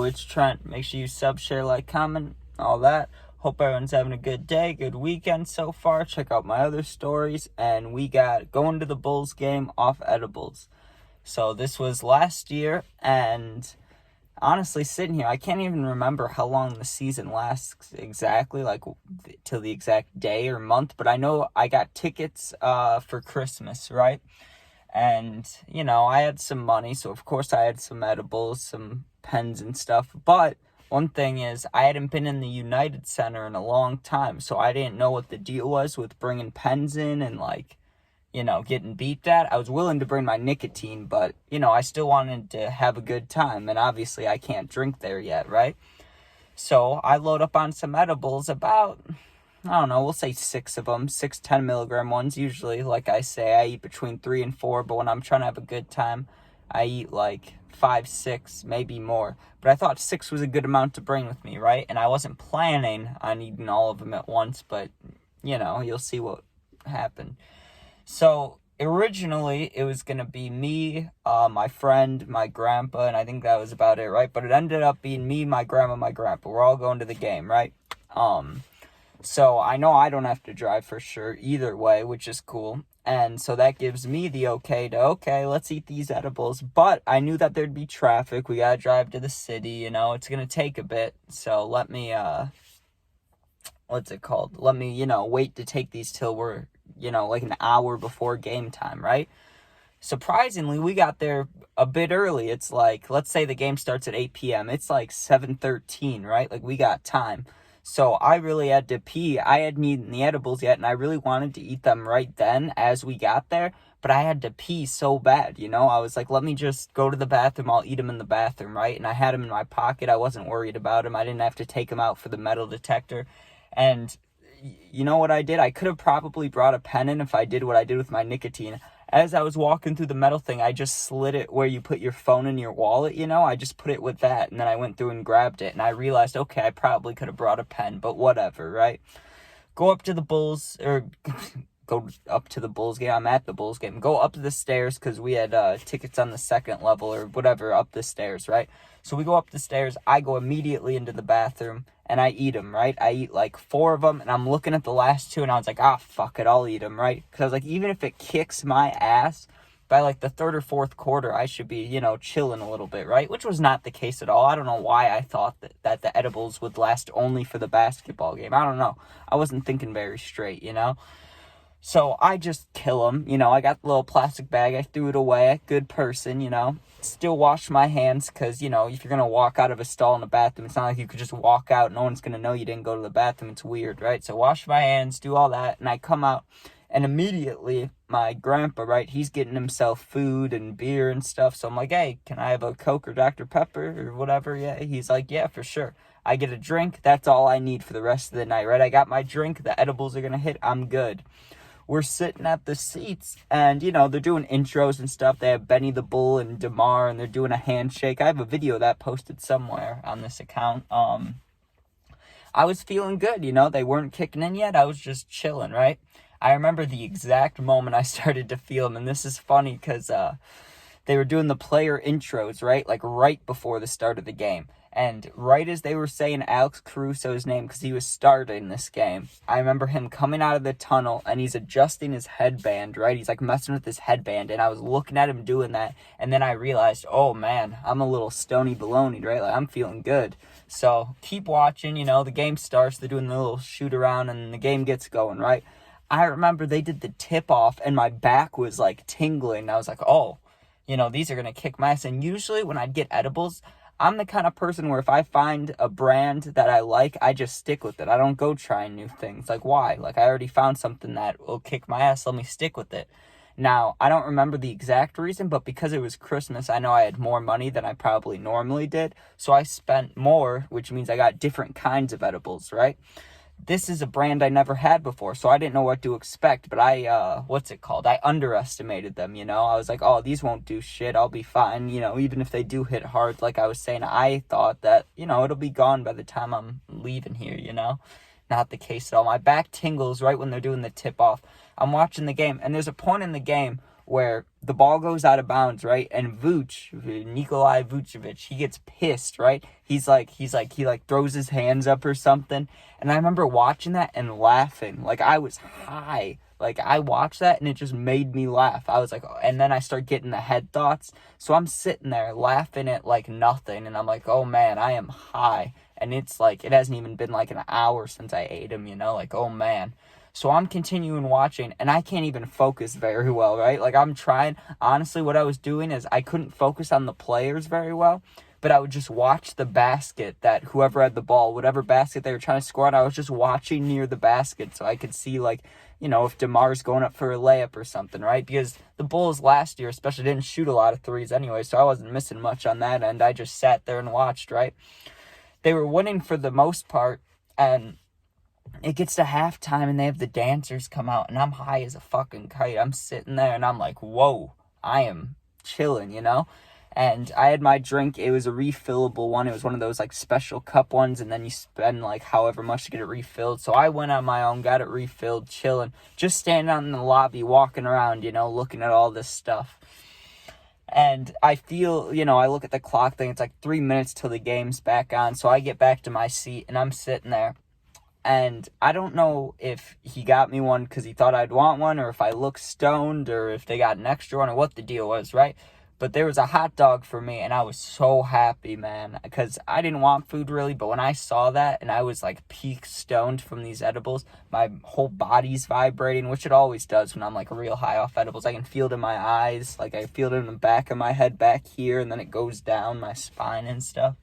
it's Trent. Make sure you sub, share, like, comment, all that. Hope everyone's having a good day, good weekend so far. Check out my other stories. And we got going to the Bulls game off edibles. So this was last year, and honestly, sitting here, I can't even remember how long the season lasts exactly, like till the exact day or month. But I know I got tickets for Christmas, right? And, I had some money, so of course I had some edibles, some pens and stuff. But one thing is, I hadn't been in the United Center in a long time, so I didn't know what the deal was with bringing pens in and, getting beeped at. I was willing to bring my nicotine, but, I still wanted to have a good time, and obviously I can't drink there yet, right? So I load up on some edibles, about, I don't know, we'll say 6 of them, 6 10-milligram ones. Usually, like I say, I eat between 3 and 4, but when I'm trying to have a good time, I eat like 5, 6, maybe more. But I thought 6 was a good amount to bring with me, right? And I wasn't planning on eating all of them at once, but, you'll see what happened. So originally it was going to be me, my friend, my grandpa, and I think that was about it, right? But it ended up being me, my grandma, my grandpa. We're all going to the game, right? So I know I don't have to drive for sure either way, which is cool. And so that gives me the okay, let's eat these edibles. But I knew that there'd be traffic. We gotta drive to the city, it's gonna take a bit. So let me, Let me, wait to take these till we're, like an hour before game time, right? Surprisingly, we got there a bit early. It's like, let's say the game starts at 8 p.m. It's like 7:13, right? Like, we got time. So I really had to pee. I hadn't eaten the edibles yet, and I really wanted to eat them right then as we got there. But I had to pee so bad, I was like, let me just go to the bathroom. I'll eat them in the bathroom, right? And I had them in my pocket. I wasn't worried about them. I didn't have to take them out for the metal detector. And you know what I did? I could have probably brought a pen in if I did what I did with my nicotine. As I was walking through the metal thing, I just slid it where you put your phone in your wallet, I just put it with that, and then I went through and grabbed it, and I realized, okay, I probably could have brought a pen, but whatever, right? Go up to the Bulls game. I'm at the Bulls game. Go up the stairs, because we had tickets on the second level or whatever, up the stairs, right? So we go up the stairs. I go immediately into the bathroom, and I eat them, right? I eat like 4 of them, and I'm looking at the last 2, and I was like, fuck it, I'll eat them, right? Because I was like, even if it kicks my ass, by like the 3rd or 4th quarter, I should be, chilling a little bit, right? Which was not the case at all. I don't know why I thought that the edibles would last only for the basketball game. I don't know. I wasn't thinking very straight, So I just kill them, I got the little plastic bag, I threw it away, good person, Still wash my hands, because, if you're going to walk out of a stall in the bathroom, it's not like you could just walk out, no one's going to know you didn't go to the bathroom, it's weird, right? So wash my hands, do all that, and I come out, and immediately, my grandpa, right, he's getting himself food and beer and stuff, so I'm like, hey, can I have a Coke or Dr. Pepper or whatever? Yeah, he's like, yeah, for sure. I get a drink, that's all I need for the rest of the night, right? I got my drink, the edibles are going to hit, I'm good. We're sitting at the seats, and, they're doing intros and stuff. They have Benny the Bull and DeMar, and they're doing a handshake. I have a video of that posted somewhere on this account. I was feeling good, They weren't kicking in yet. I was just chilling, right? I remember the exact moment I started to feel them, and this is funny because they were doing the player intros, right? Like, right before the start of the game. And right as they were saying Alex Caruso's name, because he was starting this game, I remember him coming out of the tunnel, and he's adjusting his headband, right? He's, like, messing with his headband, and I was looking at him doing that, and then I realized, oh, man, I'm a little stony baloney, right? Like, I'm feeling good. So, keep watching, the game starts, they're doing the little shoot-around, and the game gets going, right? I remember they did the tip-off, and my back was, like, tingling. I was like, oh, these are going to kick my ass. And usually when I'd get edibles, I'm the kind of person where if I find a brand that I like, I just stick with it. I don't go trying new things. Like, why? Like, I already found something that will kick my ass. Let me stick with it. Now, I don't remember the exact reason, but because it was Christmas, I know I had more money than I probably normally did. So I spent more, which means I got different kinds of edibles, right? This is a brand I never had before, so I didn't know what to expect, but I underestimated them, I was like, oh, these won't do shit, I'll be fine, even if they do hit hard, like I was saying, I thought that, it'll be gone by the time I'm leaving here, Not the case at all. My back tingles right when they're doing the tip-off. I'm watching the game, and there's a point in the game where the ball goes out of bounds, right? And Nikolai Vucevic, he gets pissed, right? He throws his hands up or something. And I remember watching that and laughing. Like, I was high. Like, I watched that and it just made me laugh. I was like, oh, and then I start getting the head thoughts. So I'm sitting there laughing at like nothing. And I'm like, oh man, I am high. And it's like, it hasn't even been like an hour since I ate him, like, oh man. So I'm continuing watching, and I can't even focus very well, right? Like, I'm trying. Honestly, what I was doing is I couldn't focus on the players very well, but I would just watch the basket that whoever had the ball, whatever basket they were trying to score on, I was just watching near the basket so I could see, like, if DeMar's going up for a layup or something, right? Because the Bulls last year especially didn't shoot a lot of threes anyway, so I wasn't missing much on that end. I just sat there and watched, right? They were winning for the most part, and it gets to halftime and they have the dancers come out and I'm high as a fucking kite. I'm sitting there and I'm like, whoa, I am chilling, And I had my drink. It was a refillable one. It was one of those like special cup ones, and then you spend like however much to get it refilled. So I went on my own, got it refilled, chilling, just standing out in the lobby, walking around, looking at all this stuff. And I feel, I look at the clock thing. It's like 3 minutes till the game's back on. So I get back to my seat and I'm sitting there. And I don't know if he got me one because he thought I'd want one, or if I looked stoned, or if they got an extra one, or what the deal was, right? But there was a hot dog for me, and I was so happy, man, because I didn't want food really, but when I saw that, and I was like peak stoned from these edibles, my whole body's vibrating, which it always does when I'm like real high off edibles. I can feel it in my eyes, like I feel it in the back of my head back here, and then it goes down my spine and stuff.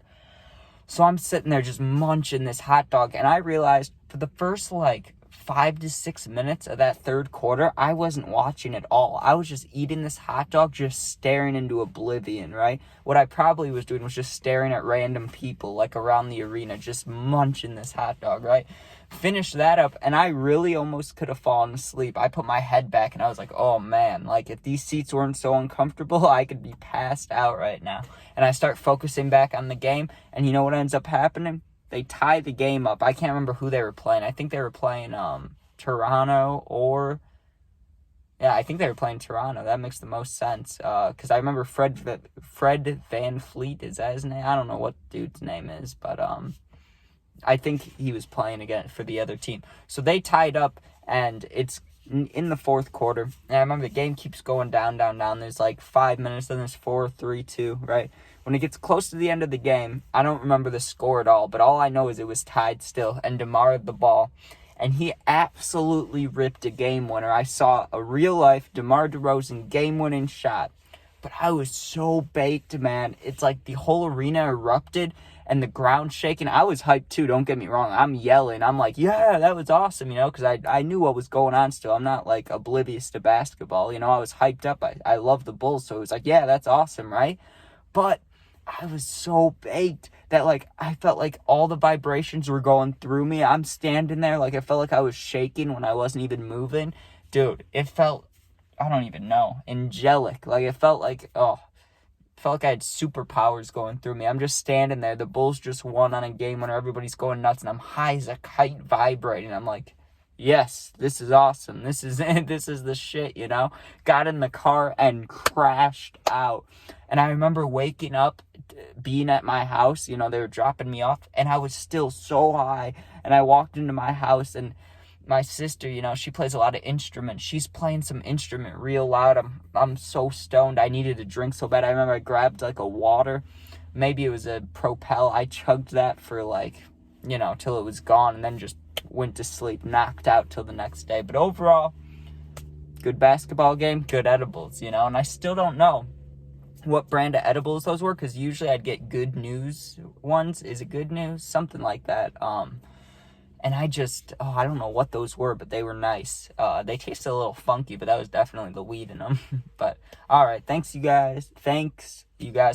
So I'm sitting there just munching this hot dog, and I realized for the first like 5 to 6 minutes of that third quarter, I wasn't watching at all. I was just eating this hot dog, just staring into oblivion, right? What I probably was doing was just staring at random people like around the arena, just munching this hot dog, right? Finished that up, and I really almost could have fallen asleep. I put my head back, and I was like, oh man, like if these seats weren't so uncomfortable, I could be passed out right now. And I start focusing back on the game, and you know what ends up happening? They tie the game up. I can't remember who they were playing. I think they were playing Toronto or... Yeah, I think they were playing Toronto. That makes the most sense. Because I remember Fred Van Fleet, is that his name? I don't know what dude's name is, but I think he was playing again for the other team. So they tied up, and it's in the fourth quarter. And I remember the game keeps going down. There's like 5 minutes, then there's 4, 3, 2, right? When it gets close to the end of the game, I don't remember the score at all, but all I know is it was tied still, and DeMar had the ball, and he absolutely ripped a game winner. I saw a real-life DeMar DeRozan game-winning shot, but I was so baked, man. It's like the whole arena erupted, and the ground shaking. I was hyped, too, don't get me wrong. I'm yelling. I'm like, yeah, that was awesome, because I knew what was going on still. I'm not, like, oblivious to basketball, I was hyped up. I love the Bulls, so it was like, yeah, that's awesome, right? But I was so baked that, like, I felt like all the vibrations were going through me. I'm standing there, like, I felt like I was shaking when I wasn't even moving. Dude, it felt, I don't even know, angelic. Like, it felt like I had superpowers going through me. I'm just standing there. The Bulls just won on a game winner. Everybody's going nuts, and I'm high as a kite vibrating. I'm like, yes, this is awesome. This is it. This is the shit, Got in the car and crashed out. And I remember waking up, being at my house, they were dropping me off, and I was still so high. And I walked into my house, and my sister, she plays a lot of instruments. She's playing some instrument real loud. I'm so stoned. I needed a drink so bad. I remember I grabbed like a water. Maybe it was a Propel. I chugged that for like, till it was gone, and then just went to sleep, knocked out till the next day. But overall, good basketball game, good edibles, and I still don't know what brand of edibles those were, because usually I'd get Good News ones. Is it Good News? Something like that. And I don't know what those were, but they were nice. They tasted a little funky, but that was definitely the weed in them. But, alright, thanks you guys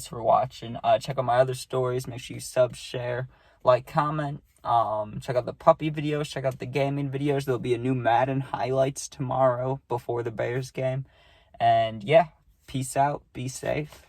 for watching. Check out my other stories. Make sure you sub, share, like, comment. Check out the puppy videos. Check out the gaming videos. There'll be a new Madden highlights tomorrow before the Bears game. And, yeah, peace out. Be safe.